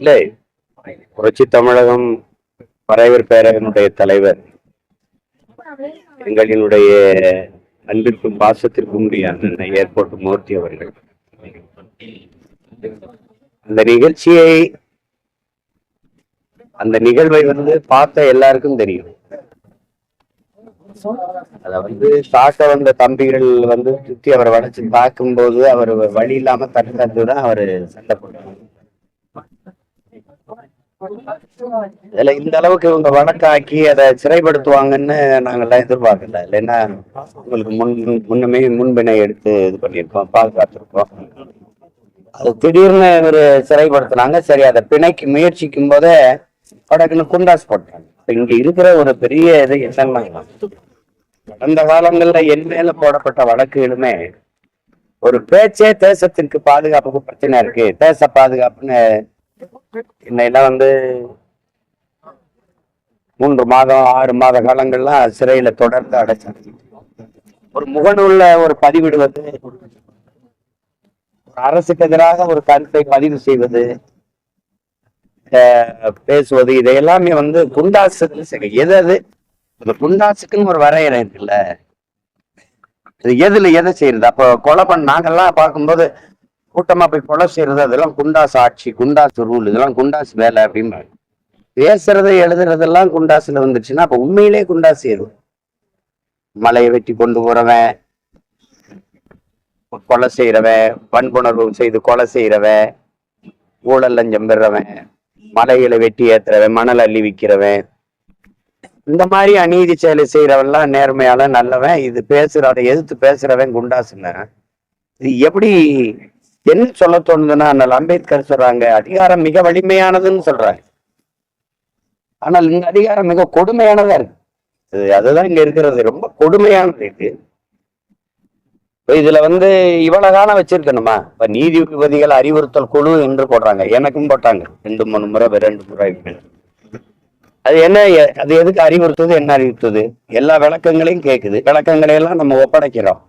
இல்லை, புரட்சி தமிழகம் பறையவர் பேரவனுடைய தலைவர், எங்களினுடைய அன்பிற்கும் பாசத்திற்கும் அண்ணன் ஏர்போர்ட் மூர்த்தி அவர்கள் அந்த நிகழ்வை பார்த்த எல்லாருக்கும் தெரியும். அத தாக்க வந்த தம்பிகள் சுத்தி அவரை வளைச்சு தாக்கும் போது அவர் வழி இல்லாம தடுத்ததுதான் அவரு சண்டை போட்டாங்க. இதுல இந்த அளவுக்கு இவங்க வழக்காக்கி அதை சிறைப்படுத்துவாங்கன்னு நாங்கெல்லாம் எதிர்பார்க்கல. இல்லைன்னா உங்களுக்கு முன்னமே முன்பினை எடுத்து இது பண்ணியிருக்கோம், பாதுகாத்திருக்கோம். அது திடீர்னு ஒரு சிறைப்படுத்தினாங்க. சரி, அதை பிணைக்கு முயற்சிக்கும் போதே படக்குன்னு குண்டாஸ் போட்டாங்க. இங்க இருக்கிற ஒரு பெரிய இது என்னன்னா, கடந்த காலங்கள்ல என் மேல போடப்பட்ட வழக்குகளுமே ஒரு பேச்சே தேசத்திற்கு பாதுகாப்புக்கு பிரச்சனை இருக்கு, தேச பாதுகாப்புன்னு இன்னையெல்லாம் 3 மாதம் 6 மாத காலங்கள்லாம் சிறையில தொடர்ந்து அடைச்சாங்க. ஒரு முகநூல்ல ஒரு பதிவிடுவது, ஒரு அரசுக்கு எதிராக ஒரு கருத்தை பதிவு செய்வது, பேசுவது, இதையெல்லாமே குண்டாசுன்னு சரி. எது இந்த குண்டாசுக்குன்னு ஒரு வரையறை இருக்குல்ல, இது எதை செய்யறது? அப்போ கொலை நாங்கெல்லாம் பார்க்கும்போது கூட்டமா போய் கொலை செய்யறது, அதெல்லாம் குண்டாசு ஆட்சி, குண்டாசு ரூல், இதெல்லாம் குண்டாசு வேலை அப்படின்னு பேசுறது எழுதுறதெல்லாம் குண்டாசுல வந்துருச்சுன்னா அப்ப உண்மையிலே குண்டாசு எது? மலையை வெட்டி கொண்டு போறவன், கொலை செய்யறவன், வன்புணர்வு செய்து கொலை செய்யறவன், ஊழல் லஞ்சம் பெறவன், மலைகளை வெட்டி ஏத்துறவன், மணல் அள்ளி விற்கிறவன், இந்த மாதிரி அநீதி செயலை செய்யறவன்லாம் நேர்மையால நல்லவன். இது அதை எதிர்த்து பேசுறவன் குண்டாசுன்னு. இது எப்படி என்ன சொல்ல தோணுதுன்னா, அம்பேத்கர் சொல்றாங்க அதிகாரம் மிக வலிமையானதுன்னு சொல்றாங்க. ஆனால் இந்த அதிகாரம் மிக கொடுமையானதா இருக்கு. அதுதான் இங்க இருக்கிறது, ரொம்ப கொடுமையானது இருக்கு. இதுல இவ்வளவு காலம் வச்சிருக்கணுமா? இப்ப நீதிபதிகள் அறிவுறுத்தல் குழு என்று போடுறாங்க, எனக்கும் போட்டாங்க 2-3 முறை 2 முறை. அது என்ன? அது எதுக்கு அறிவுறுத்துது? என்ன அறிவுறுத்துது? எல்லா விளக்கங்களையும் கேட்குது, விளக்கங்களையெல்லாம் நம்ம ஒப்படைக்கிறோம்.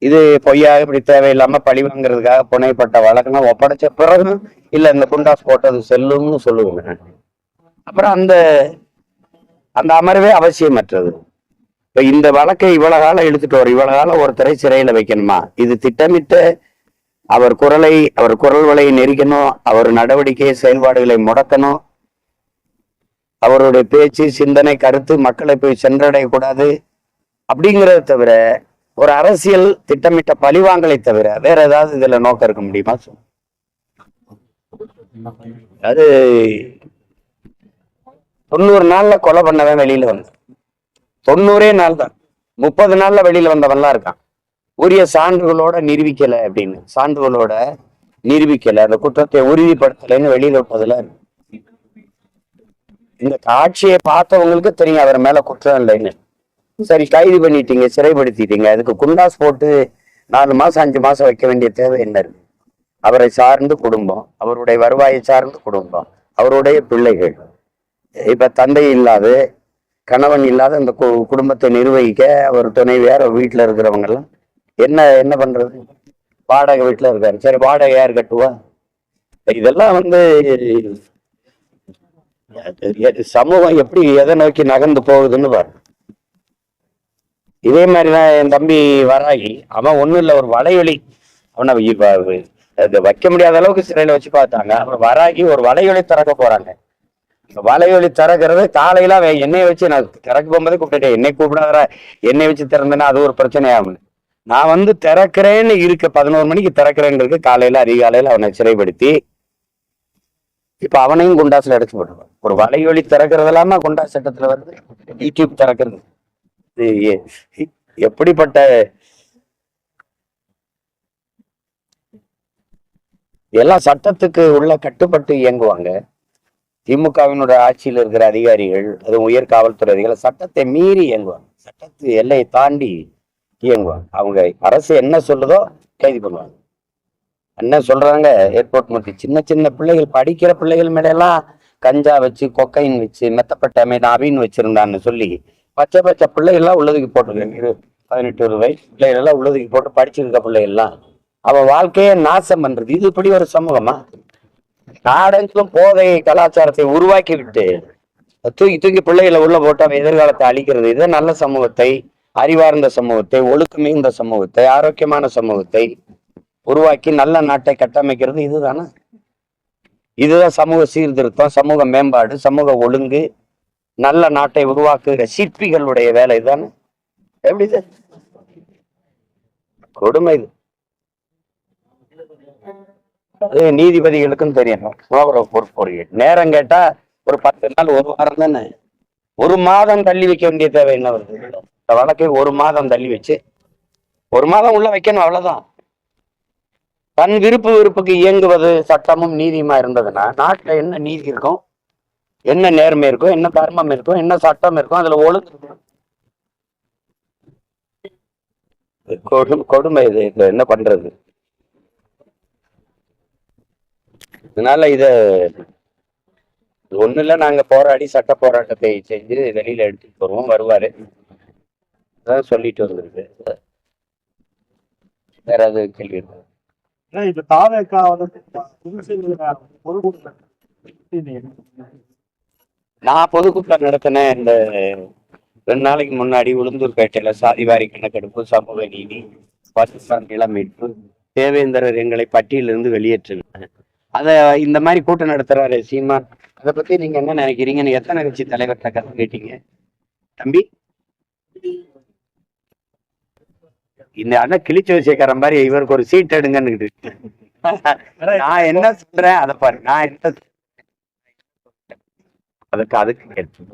இது பொய்யா இப்படி தேவையில்லாம பழி வாங்குறதுக்காக புனைப்பட்ட வழக்கெல்லாம் ஒப்படைச்ச பிறகு இல்ல இந்த குண்டாஸ் போட்டது செல்லும்னு சொல்லுவாங்க. அப்புறம் அந்த அமர்வே அவசியமற்றது. இப்ப இந்த வழக்கை இவ்வளவு காலம் எடுத்துட்டு இவ்வளவு காலம் ஒருத்தரை சிறையில வைக்கணுமா? இது திட்டமிட்டு அவர் குரல் வலையை நெரிக்கணும், அவர் நடவடிக்கை செயல்பாடுகளை முடக்கணும், அவருடைய பேச்சு சிந்தனை கருத்து மக்களை போய் சென்றடையக்கூடாது அப்படிங்கிறத தவிர, ஒரு அரசியல் திட்டமிட்ட பழிவாங்கலை தவிர வேற ஏதாவது இதுல நோக்கம் இருக்க முடியுமா? அது 90 நாள்ல கொலை பண்ணவன் வெளியில 90 நாள் தான், 30 நாள்ல வெளியில வந்தவன்லாம் இருக்கான். உரிய சான்றுகளோட நிரூபிக்கல அப்படின்னு, சான்றுகளோட நிரூபிக்கல, அந்த குற்றத்தை உறுதிப்படுத்தலைன்னு வெளியில விட்டதுல இந்த காட்சியை பார்த்தவங்களுக்கு தெரியும் அவர் மேல குற்றம் இல்லைன்னு. சரி, கைது பண்ணிட்டீங்க, சிறைப்படுத்திட்டீங்க, அதுக்கு குண்டாஸ் போட்டு 4 மாசம் 5 மாசம் வைக்க வேண்டிய தேவை என்ன இருக்கு? அவரை சார்ந்து குடும்பம், அவருடைய வருவாயை சார்ந்து குடும்பம், அவருடைய பிள்ளைகள், இப்ப தந்தை இல்லாத கணவன் இல்லாத அந்த குடும்பத்தை நிர்வகிக்க அவர் துணைவியார் வீட்டுல இருக்கிறவங்க எல்லாம் என்ன பண்றது? வாடகை வீட்டுல இருக்காரு, சரி வாடகை யார் கட்டுவா? இதெல்லாம் சமூகம் எப்படி எதை நோக்கி நகர்ந்து போகுதுன்னு பாரு. இதே மாதிரிதான் என் தம்பி வராகி, அவன் ஒண்ணும் இல்லை, ஒரு வலையொலி, அவனை வைக்க முடியாத அளவுக்கு சிறையில வச்சு பார்த்தாங்க. அப்புறம் வராகி ஒரு வலையொலி திறக்க போறாங்க. வலையொலி திறக்கிறது காலையில என்னைய வச்சு, நான் திறக்க போகும்போதே கூப்பிட்டுட்டேன், என்னை கூப்பிடாத, என்னை வச்சு திறந்தேன்னா அது ஒரு பிரச்சனை ஆகும். நான் திறக்கிறேன்னு 11 மணிக்கு திறக்கிறேன்னு காலையில அதிகாலையில அவனை சிறைப்படுத்தி இப்ப அவனையும் குண்டாசுல அடைச்சு போட்டுருவான். ஒரு வலையொலி திறக்கிறது இல்லாம குண்டாஸ் சட்டத்துல யூடியூப் திறக்கிறது. எப்படிப்பட்ட எல்லாம் சட்டத்துக்கு உள்ள கட்டுப்பட்டு இயங்குவாங்க. திமுகவினுடைய ஆட்சியில் இருக்கிற அதிகாரிகள், அதுவும் உயர் காவல்துறை அதிகாரிகள் சட்டத்தை மீறி இயங்குவாங்க, சட்டத்து எல்லையை தாண்டி இயங்குவாங்க. அவங்க அரசு என்ன சொல்லுதோ கைது பண்ணுவாங்க. என்ன சொல்றாங்க, ஏர்போர்ட் மூர்த்தி சின்ன பிள்ளைகள், படிக்கிற பிள்ளைகள் மேலாம் கஞ்சா வச்சு, கொக்கைன் வச்சு, மெத்தப்பட்ட நவீன் வச்சிருந்தான்னு சொல்லி பச்சை பிள்ளைகள்லாம் உள்ளதுக்கு போட்டிருக்காங்க. 18 வயசு பிள்ளைகள் எல்லாம் உள்ளதுக்கு போட்டு படிச்சிருக்க பிள்ளைகள்லாம் அவன் வாழ்க்கையை நாசம் பண்றது. இது இப்படி ஒரு சமூகமா? நாடெங்கிலும் போதை கலாச்சாரத்தை உருவாக்கி விட்டு தூக்கி தூக்கி பிள்ளைகளை உள்ள போட்டு அவன் எதிர்காலத்தை அழிக்கிறது. இது நல்ல சமூகத்தை, அறிவார்ந்த சமூகத்தை, ஒழுக்கமிகுந்த சமூகத்தை, ஆரோக்கியமான சமூகத்தை உருவாக்கி நல்ல நாட்டை கட்டமைக்கிறது இதுதானே. இதுதான் சமூக சீர்திருத்தம், சமூக மேம்பாடு, சமூக ஒழுங்கு, நல்ல நாட்டை உருவாக்குகிற சிற்பிகளுடைய வேலை இதுதானே. எப்படி கொடுமை இது. நீதிபதிகளுக்கும் தெரியணும். நேரம் கேட்டா ஒரு 10 நாள், ஒரு வாரம் தானே. ஒரு மாதம் தள்ளி வைக்க வேண்டிய தேவை என்ன வருது? இந்த வழக்கை ஒரு மாதம் தள்ளி வச்சு 1 மாதம் உள்ள வைக்கணும், அவ்வளவுதான். தன் விருப்புக்கு இயங்குவது சட்டமும் நீதியுமா இருந்ததுன்னா நாட்டுல என்ன நீதி இருக்கும், என்ன நேர்மை இருக்கும், என்ன தர்மம் இருக்கும், என்ன சட்டம் இருக்கும், அதுல ஒழுங்கு இருக்கும். கொடுமை இது. என்ன பண்றது? அதனால இத ஒண்ணு இல்ல, நாங்க போராடி சட்ட போராட்டத்தை செஞ்சு வெளியில எடுத்துட்டு வருவோம். வருவாரு, அதான் சொல்லிட்டு வந்திருக்கு. வேற ஏதாவது கேள்வி இருக்கு? நான் பொதுக்கூட்டம் நடத்தினேன் இந்த 2 நாளைக்கு முன்னாடி. உளுந்தூர்பேட்டையில சாதிவாரி கணக்கெடுப்பு, சமூக நீதி, பாகிஸ்தான் இளமீட்பு, தேவேந்திரர் எங்களை பட்டியலிருந்து வெளியேற்றுங்க. அத இந்த மாதிரி கூட்டம் நடத்துறாரு சீமான். அதை பத்தி நீங்க என்ன நினைக்கிறீங்கன்னு எத்தனை கட்சி தலைவர்கிட்ட கதை கேட்டீங்க தம்பி? இந்த அண்ணன் கிழிச்சு வச்சுக்கிற மாதிரி இவருக்கு ஒரு சீட் எடுங்கன்னு. நான் என்ன சொல்றேன் அதை பாரு. நான் என்ன அதுக்கு கேட்டேன்.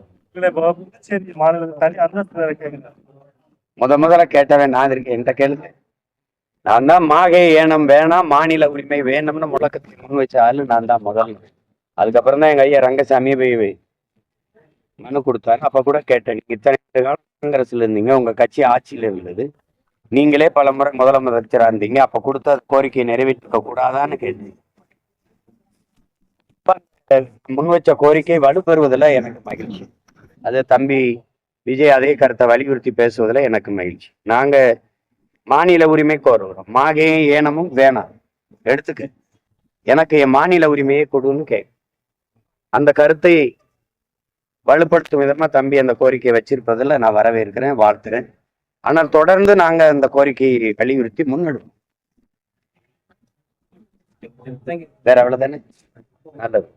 முதல்ல கேட்டவன் நான் இருக்கேன். என்கிட்ட கேளுங்க. நான் தான் மாகை ஏனம் வேணாம், மாநில உரிமை வேணும்னு முழக்கத்தை முன் வச்ச ஆளு நான் தான் முதல். அதுக்கப்புறம் தான் எங்க ஐயா ரங்கசாமியை போய் மனு கொடுத்தாரு. அப்ப கூட கேட்டேன், நீங்க இத்தனை காலம் காங்கிரஸ்ல இருந்தீங்க, உங்க கட்சி ஆட்சியில இருந்தது, நீங்களே பல முறை முதலமைச்சரா இருந்தீங்க, அப்ப கொடுத்த கோரிக்கையை நிறைவேற்றிக்க கூடாதான்னு கேட்டேன். முன் வச்ச கோரிக்கை வலுப்பெறுவதில் எனக்கு மகிழ்ச்சி. அது தம்பி விஜய் அதே கருத்தை வலியுறுத்தி பேசுவதில் எனக்கு மகிழ்ச்சி. நாங்க மாநில உரிமை கோருகிறோம். மாகையும் ஏனமும் வேணாம், எடுத்துக்க, எனக்கு என் மாநில உரிமையை கொடுன்னு கேட்க. அந்த கருத்தை வலுப்படுத்தும் விதமா தம்பி அந்த கோரிக்கையை வச்சிருப்பதில் நான் வரவேற்கிறேன், வாழ்த்துறேன். ஆனால் தொடர்ந்து நாங்க அந்த கோரிக்கையை வலியுறுத்தி முன்னெடுப்போம். வேற அவ்வளவுதானே. நல்லது.